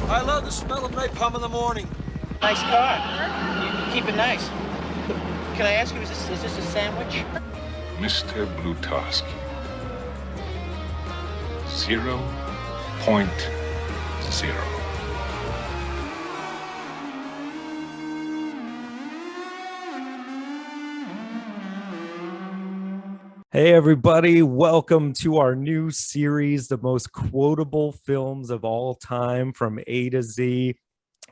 I love the smell of napalm in the morning. Nice car. You keep it nice. Can I ask you, is this a sandwich? Mr. Blutarski. 0.0. Hey, everybody. Welcome to our new series, The Most Quotable Films of All Time from A to Z.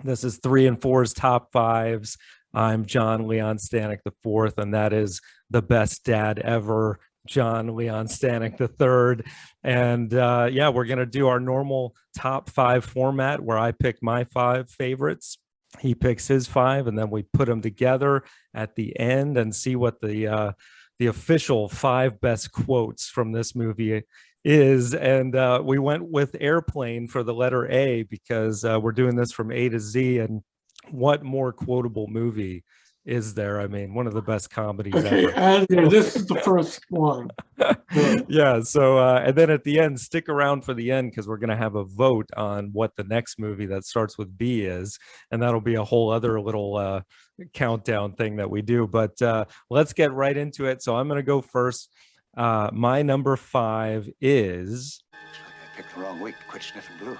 This is 3 and 4's top fives. I'm John Leon Stanek IV, and that is the best dad ever, John Leon Stanek III. And we're going to do our normal top five format where I pick my five favorites. He picks his five, and then we put them together at the end and see what the official five best quotes from this movie is. And we went with Airplane for the letter A because we're doing this from A to Z. And what more quotable movie is there? I mean, one of the best comedies ever. And this is the first one. Yeah. So, and then at the end, stick around for the end because we're going to have a vote on what the next movie that starts with B is. And that'll be a whole other little countdown thing that we do. But let's get right into it. So I'm going to go first. My number five is... I picked the wrong week to quit sniffing glue.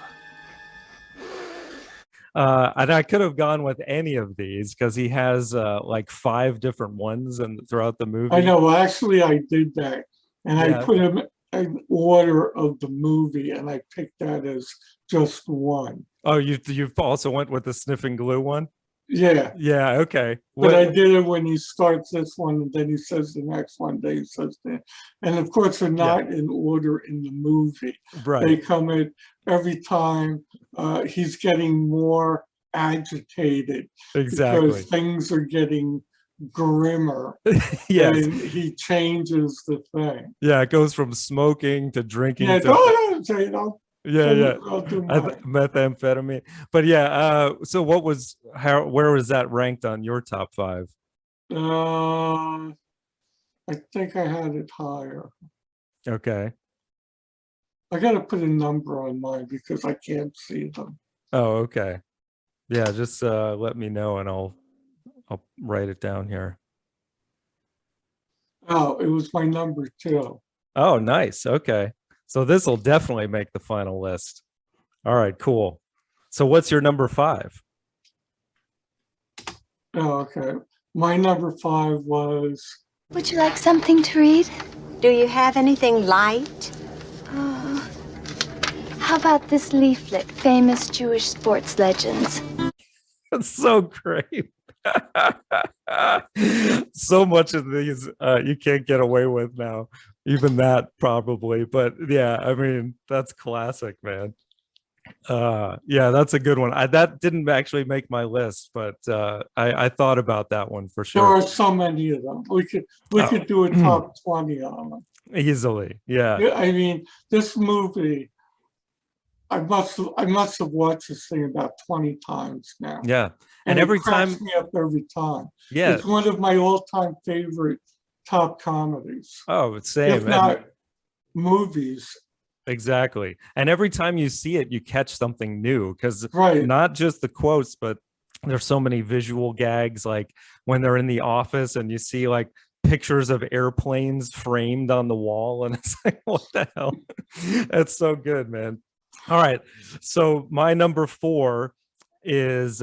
And I could have gone with any of these because he has like five different ones and throughout the movie. I know. Actually, I did that, and I put them in order of the movie, and I picked that as just one. Oh, you've also went with the sniffing glue one? Yeah. Yeah. Okay. But I did it when he starts this one, and then he says the next one, then he says that. And of course, they're not in order in the movie. Right. They come in every time he's getting more agitated. Exactly. Because things are getting grimmer. Yes. And he changes the thing. Yeah. It goes from smoking to drinking. Yeah. To... Yeah. Methamphetamine. But so where was that ranked on your top five? I think I had it higher. Okay. I gotta put a number on mine because I can't see them. Oh, okay. Yeah, just let me know and I'll write it down here. Oh, it was my number 2. Oh, nice. Okay. So this will definitely make the final list. All right, cool. So what's your number 5? Oh, okay. My number 5 was... Would you like something to read? Do you have anything light? Oh, how about this leaflet, Famous Jewish Sports Legends? That's so great. So much of these you can't get away with now. Even that probably. But yeah, I mean, that's classic, man. Yeah, that's a good one. That didn't actually make my list, but I thought about that one for sure. There are so many of them. We could do a top 20 on them. Easily, yeah. I mean, this movie, I must have watched this thing about 20 times now. Yeah. And every it cracks time me up every time. Yeah. It's one of my all-time favorite top comedies. Oh, same. If not movies. Exactly. And every time you see it, you catch something new because not just the quotes, but there's so many visual gags, like when they're in the office and you see like pictures of airplanes framed on the wall. And it's like, what the hell? That's so good, man. All right. So my number 4 is...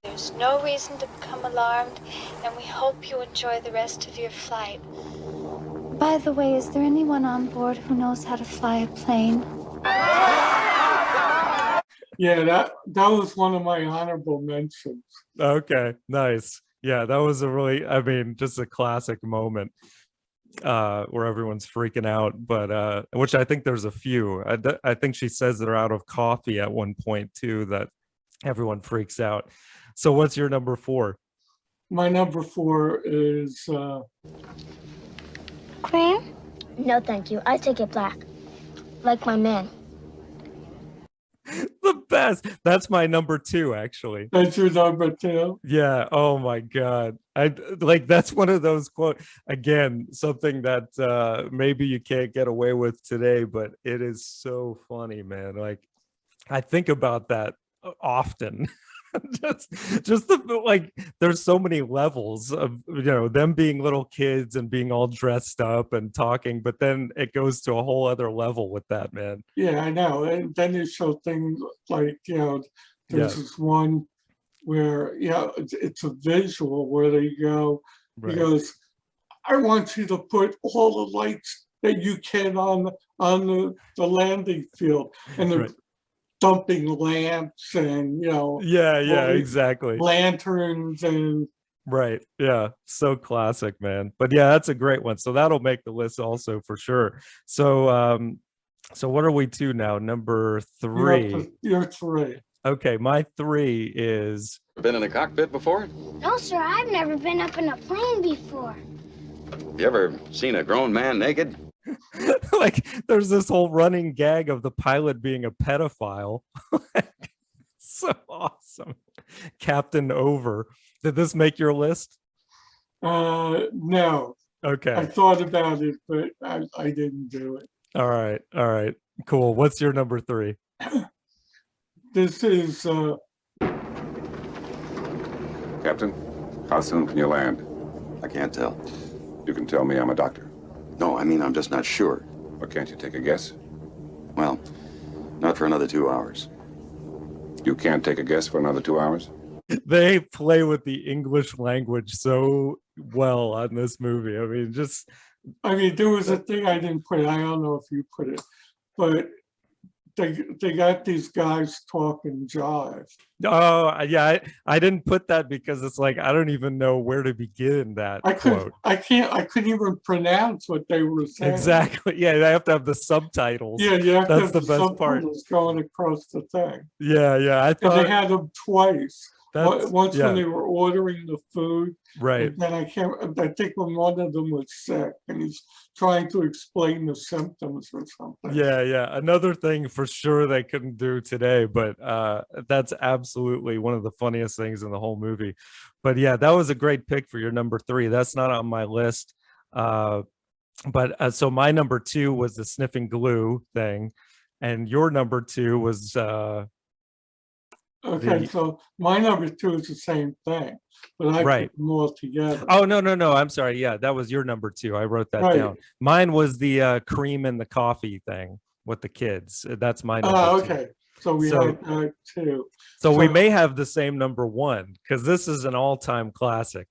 There's no reason to become alarmed, and we hope you enjoy the rest of your flight. By the way, is there anyone on board who knows how to fly a plane? Yeah, that was one of my honorable mentions. Okay, nice. Yeah, that was just a classic moment where everyone's freaking out, but which I think there's a few. I think she says they're out of coffee at one point too, that everyone freaks out. So what's your number 4? My number 4 is... Cream? No, thank you. I take it black. Like my man. The best. That's my number 2, actually. That's your number 2? Yeah. Oh my God. That's one of those again, something that maybe you can't get away with today, but it is so funny, man. Like I think about that often. just the like there's so many levels of them being little kids and being all dressed up and talking, but then it goes to a whole other level with that, man. Yeah, I know. And then they show things like, there's this one where, it's a visual where they go, he Right. goes, I want you to put all the lights that you can on the landing field. And they're Right. dumping lamps and, Yeah, exactly. lanterns and Right. Yeah. So classic, man. But yeah, that's a great one. So that'll make the list also for sure. So what are we to now? Number three. you're three. Okay, my three is Been in a cockpit before? No, sir, I've never been up in a plane before. You ever seen a grown man naked? like there's this whole running gag of the pilot being a pedophile. So awesome. Captain Over. Did this make your list? No. Okay. I thought about it, but I didn't do it. All right. Cool. What's your number three? This is Captain, how soon can you land? I can't tell. You can tell me I'm a doctor. No, I mean, I'm just not sure. Or can't you take a guess? Well, not for another 2 hours. You can't take a guess for another 2 hours? They play with the English language so well on this movie. I mean, there was a thing I didn't put. I don't know if you put it, but they got these guys talking jive. Oh yeah, I didn't put that because it's like I don't even know where to begin that quote. I couldn't even pronounce what they were saying. Exactly. Yeah, they have to have the subtitles. Yeah, you have to That's have the best part. subtitles going across the thing. Yeah. I And thought they had them twice. Once yeah. when they were ordering the food, Right. and then I think when one of them was sick and he's trying to explain the symptoms or something. Yeah. Another thing for sure they couldn't do today, but that's absolutely one of the funniest things in the whole movie. But yeah, that was a great pick for your number three. That's not on my list. But so my number two was the sniffing glue thing, and your number two was Okay, so my number two is the same thing, but I Right. put them all together. Oh no, I'm sorry. Yeah, that was your number two. I wrote that Right. down. Mine was the cream and the coffee thing with the kids. That's my number Oh, two. okay. So we So- have two. So we may have the same number one because this is an all-time classic.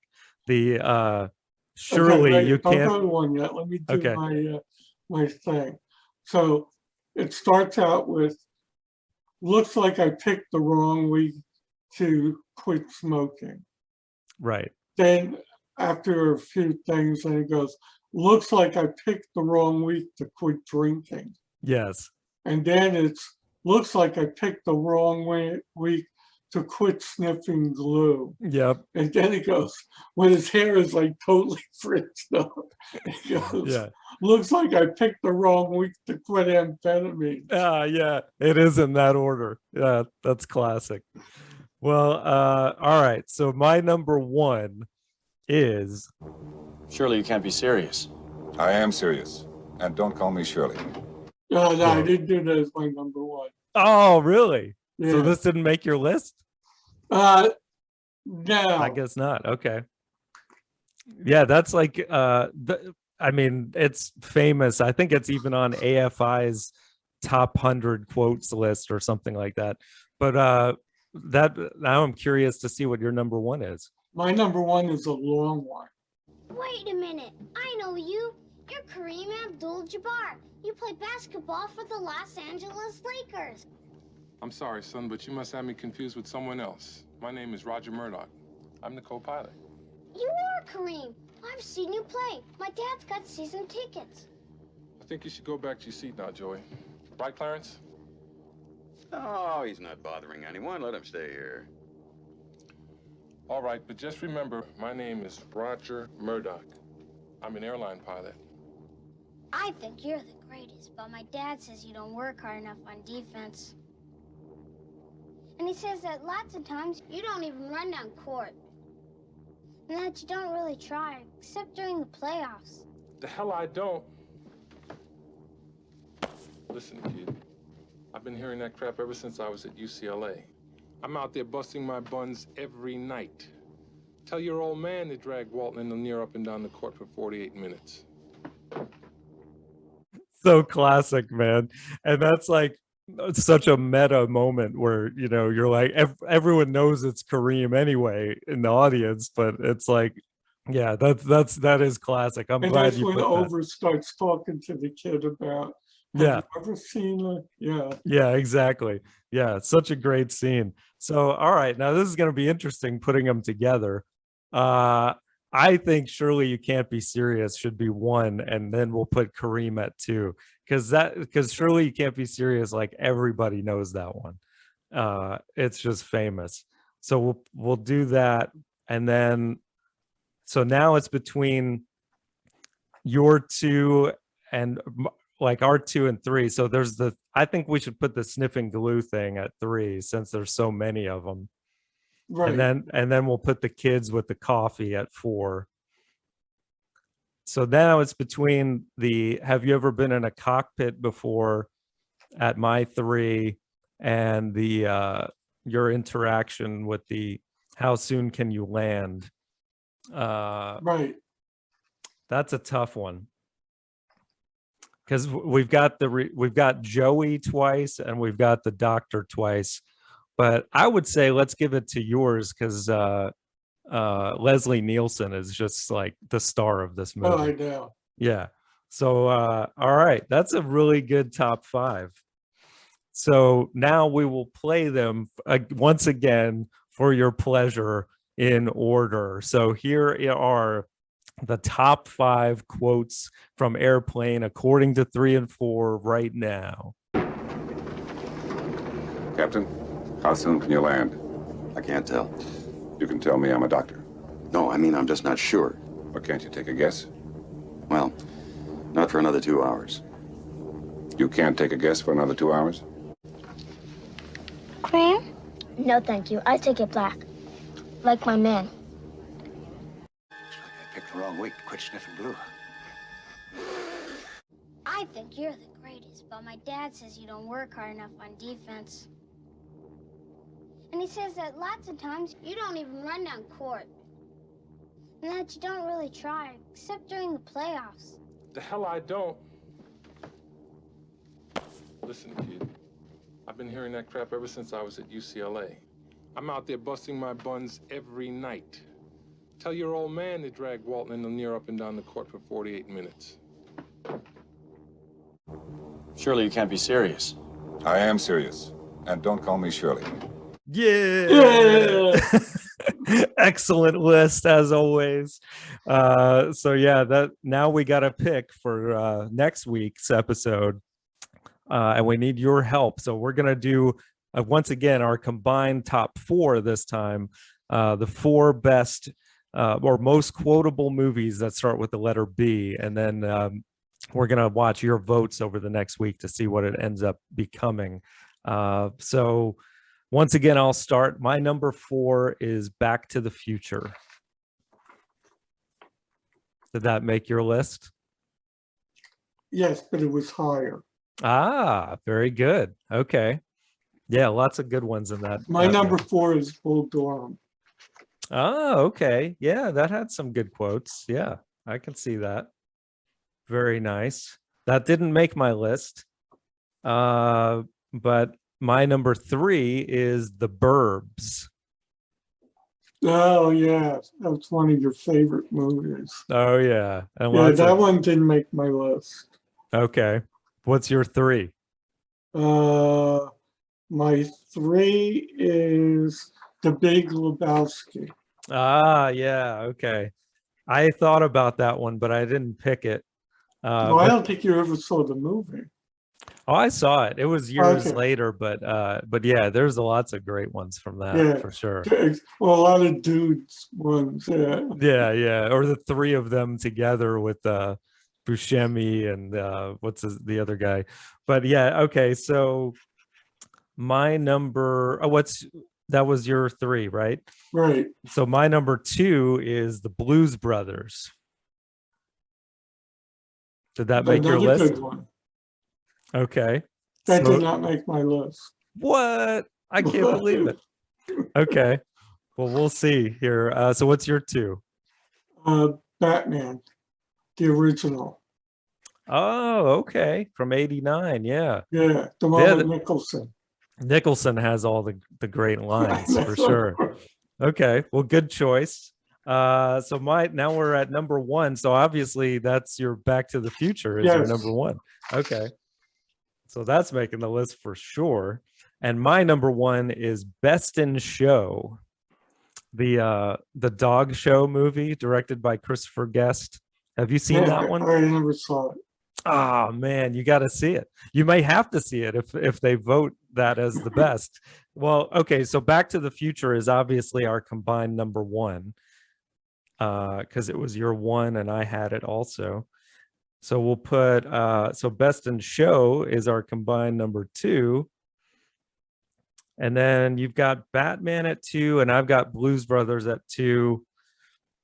The surely wait, you don't can't. go to one yet. Let me do Okay. my thing. So it starts out with, looks like I picked the wrong week to quit smoking. Right. Then after a few things, then it goes, looks like I picked the wrong week to quit drinking. Yes. And then it's, looks like I picked the wrong week to quit sniffing glue. Yep. And then it goes, when his hair is like totally fritzed up, it goes, Yeah. looks like I picked the wrong week to quit amphetamines. Yeah. It is in that order. Yeah, that's classic. Well, all right. So my number one is Surely you can't be serious. I am serious. And don't call me Shirley. No, I didn't do that as my number one. oh really? Yeah. So this didn't make your list? No. I guess not. Okay. Yeah, that's like I mean, it's famous. I think it's even on AFI's top 100 quotes list or something like that. But that now I'm curious to see what your number one is. My number one is a long one. Wait a minute. I know you. You're Kareem Abdul-Jabbar. You play basketball for the Los Angeles Lakers. I'm sorry, son, but you must have me confused with someone else. My name is Roger Murdoch. I'm the co-pilot. You are Kareem. I've seen you play. My dad's got season tickets. I think you should go back to your seat now, Joey. Right, Clarence? Oh, he's not bothering anyone. Let him stay here. All right, but just remember, my name is Roger Murdoch. I'm an airline pilot. I think you're the greatest, but my dad says you don't work hard enough on defense. And he says that lots of times you don't even run down court. And that you don't really try, except during the playoffs. The hell I don't. Listen, kid. I've been hearing that crap ever since I was at UCLA. I'm out there busting my buns every night. Tell your old man to drag Walton and Lanier up and down the court for 48 minutes. So classic, man. And that's like such a meta moment where, you know, you're like, everyone knows it's Kareem anyway in the audience, but it's like, yeah, that is classic. I'm And glad that's you when put that. Over starts talking to the kid about, have Yeah. you ever seen her? Yeah. Yeah, exactly. Yeah, such a great scene. So, all right, now this is going to be interesting putting them together. Uh I think Surely You Can't Be Serious should be one, and then we'll put Kareem at two, because Surely You Can't Be Serious, like everybody knows that one. It's just famous. So we'll do that, and then so now it's between your two and like our two and three. So there's I think we should put the sniffing glue thing at three since there's so many of them. Right. And then we'll put the kids with the coffee at four. So now it's between the have you ever been in a cockpit before at my three, and the your interaction with the how soon can you land. Right. That's a tough one, because we've got we've got Joey twice and we've got the doctor twice, but I would say let's give it to yours, because Leslie Nielsen is just like the star of this movie. Oh, I know. Yeah. So all right, that's a really good top five. So now we will play them once again for your pleasure in order. So here are the top five quotes from Airplane according to 3 and 4 right now. Captain, how soon can you land? I can't tell. You can tell me I'm a doctor. No, I mean, I'm just not sure. Or can't you take a guess? Well, not for another 2 hours. You can't take a guess for another 2 hours? Cream? No, thank you. I take it black. Like my man. I picked the wrong week to quit sniffing glue. I think you're the greatest, but my dad says you don't work hard enough on defense. And he says that lots of times you don't even run down court. And that you don't really try, except during the playoffs. The hell I don't. Listen, kid. I've been hearing that crap ever since I was at UCLA. I'm out there busting my buns every night. Tell your old man to drag Walton and Lanier up and down the court for 48 minutes. Surely you can't be serious. I am serious. And don't call me Shirley. Yeah. Excellent list as always. So yeah, that now we got to pick for next week's episode, and we need your help. So we're gonna do once again our combined top four this time, the four best or most quotable movies that start with the letter B, and then we're gonna watch your votes over the next week to see what it ends up becoming. So once again, I'll start. My number 4 is Back to the Future. Did that make your list? Yes, but it was higher. Ah, very good. Okay. Yeah, lots of good ones in that. My number 4 is Bull Durham. Oh, okay. Yeah, that had some good quotes. Yeah, I can see that. Very nice. That didn't make my list. But my number 3 is The Burbs. Oh, yeah. That's one of your favorite movies. Oh, yeah. And yeah, that one didn't make my list. Okay. What's your 3? My 3 is The Big Lebowski. Ah, yeah. Okay. I thought about that one, but I didn't pick it. Well, I don't think you ever saw the movie. Oh, I saw it. It was years later, but yeah, there's lots of great ones from that for sure. Well, a lot of dudes ones, yeah. Yeah. Or the three of them together with Buscemi and what's the other guy. But yeah, okay. So my number that was your 3, right? Right. So my number 2 is the Blues Brothers. Did that make your list? Good one. Okay. That did not make my list. What? I can't believe it. Okay. Well, we'll see here. So what's your two? Batman, the original. Oh, okay. From 89. Yeah. Yeah, the one Yeah, with Nicholson. Nicholson has all the great lines for That's sure. right. Okay. Well, good choice. So now we're at number one. So obviously that's your Back to the Future is your Yes. number one. Okay. So that's making the list for sure. And my number one is Best in Show, the dog show movie directed by Christopher Guest. Have you seen that one? I never saw it. Oh man, you got to see it. You may have to see it if they vote that as the best. Well, okay, so Back to the Future is obviously our combined number one, because it was your one and I had it also. So we'll put so Best in Show is our combined number two. And then you've got Batman at two, and I've got Blues Brothers at two.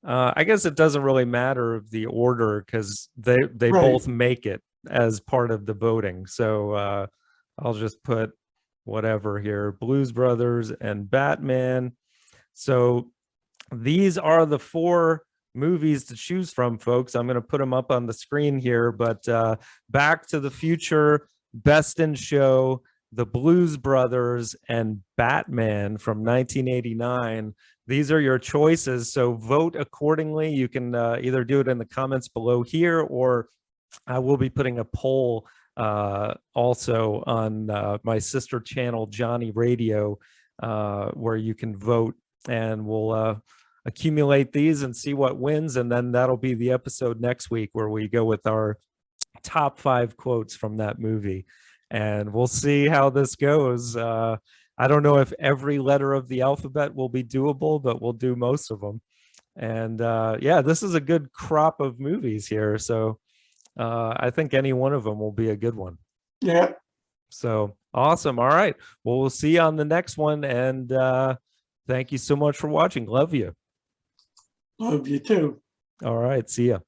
I guess it doesn't really matter of the order because they Right. both make it as part of the voting. So I'll just put whatever here, Blues Brothers and Batman. So these are the four movies to choose from, folks. I'm going to put them up on the screen here, but Back to the Future, Best in Show, The Blues Brothers, and Batman from 1989. These are your choices, so vote accordingly. You can either do it in the comments below here, or I will be putting a poll also on my sister channel, Johnny Radio, where you can vote, and we'll accumulate these and see what wins. And then that'll be the episode next week where we go with our top 5 quotes from that movie. And we'll see how this goes. I don't know if every letter of the alphabet will be doable, but we'll do most of them. And yeah, this is a good crop of movies here. So I think any one of them will be a good one. Yeah. So awesome. All right. Well, we'll see you on the next one. And thank you so much for watching. Love you. Love you too. All right. See ya.